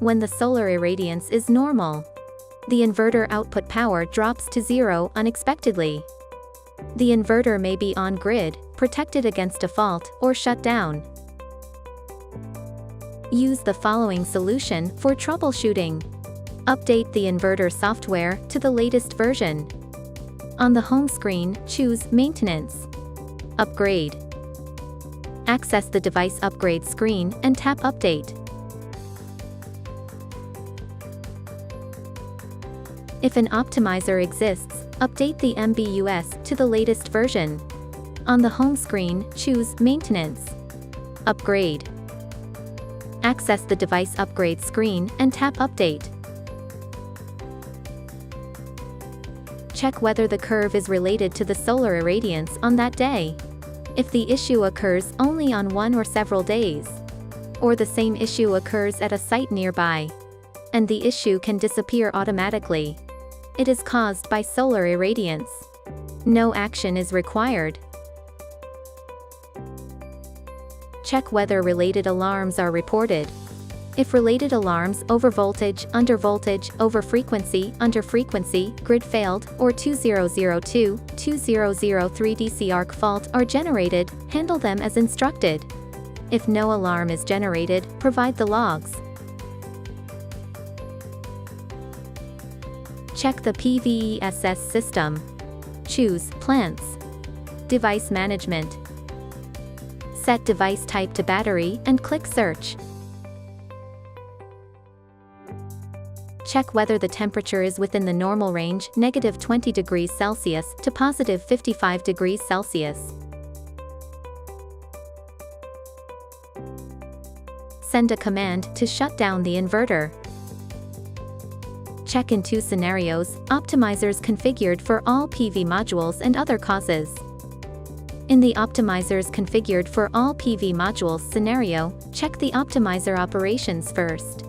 when the solar irradiance is normal. The inverter output power drops to 0 unexpectedly. The inverter may be on-grid, protected against a fault, or shut down. Use the following solution for troubleshooting. Update the inverter software to the latest version. On the home screen, choose Maintenance. Upgrade. Access the device upgrade screen and tap Update. If an optimizer exists, update the MBUS to the latest version. On the home screen, choose Maintenance. Upgrade. Access the device upgrade screen and tap Update. Check whether the curve is related to the solar irradiance on that day. If the issue occurs only on one or several days, or the same issue occurs at a site nearby, and the issue can disappear automatically, it is caused by solar irradiance. No action is required. Check whether related alarms are reported. If related alarms over voltage, under voltage, over frequency, under frequency, grid failed, or 2002, 2003 DC arc fault are generated, handle them as instructed. If no alarm is generated, provide the logs. Check the PVESS system. Choose Plants. Device Management. Set device type to battery and click Search. Check whether the temperature is within the normal range, -20 degrees Celsius to +55 degrees Celsius. Send a command to shut down the inverter. Check in two scenarios, optimizers configured for all PV modules and other causes. In the optimizers configured for all PV modules scenario, check the optimizer operations first.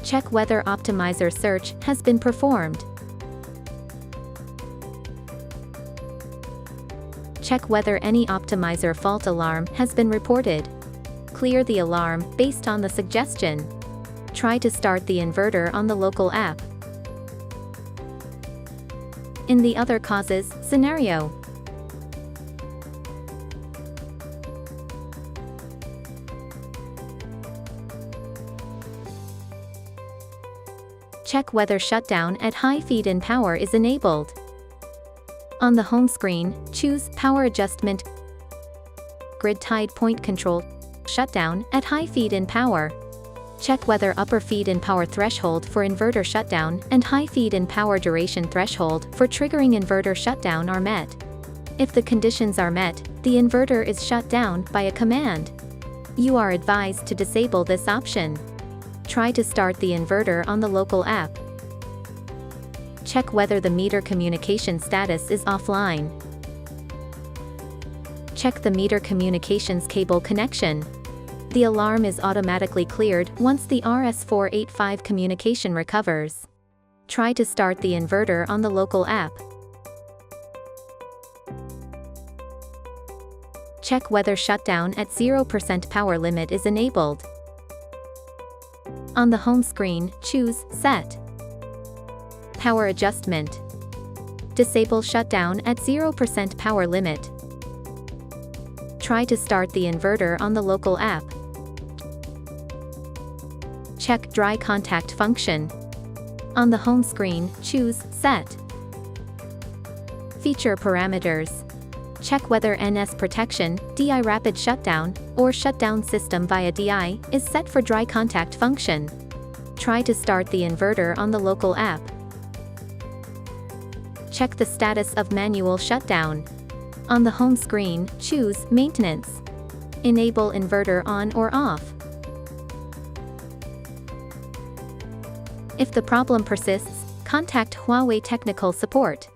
Check whether optimizer search has been performed. Check whether any optimizer fault alarm has been reported. Clear the alarm based on the suggestion. Try to start the inverter on the local app. In the other causes scenario, check whether shutdown at high feed-in power is enabled. On the home screen, choose Power Adjustment, Grid Tied Point Control, Shutdown at high feed-in power. Check whether upper feed-in power threshold for inverter shutdown and high feed-in power duration threshold for triggering inverter shutdown are met. If the conditions are met, the inverter is shut down by a command. You are advised to disable this option. Try to start the inverter on the local app. Check whether the meter communication status is offline. Check the meter communications cable connection. The alarm is automatically cleared once the RS485 communication recovers. Try to start the inverter on the local app. Check whether shutdown at 0% power limit is enabled. On the home screen, choose Set. Power Adjustment. Disable shutdown at 0% power limit. Try to start the inverter on the local app. Check Dry Contact function. On the home screen, choose Set. Feature parameters. Check whether NS Protection, DI Rapid Shutdown, or Shutdown System via DI is set for dry contact function. Try to start the inverter on the local app. Check the status of manual shutdown. On the home screen, choose Maintenance. Enable inverter on or off. If the problem persists, contact Huawei technical support.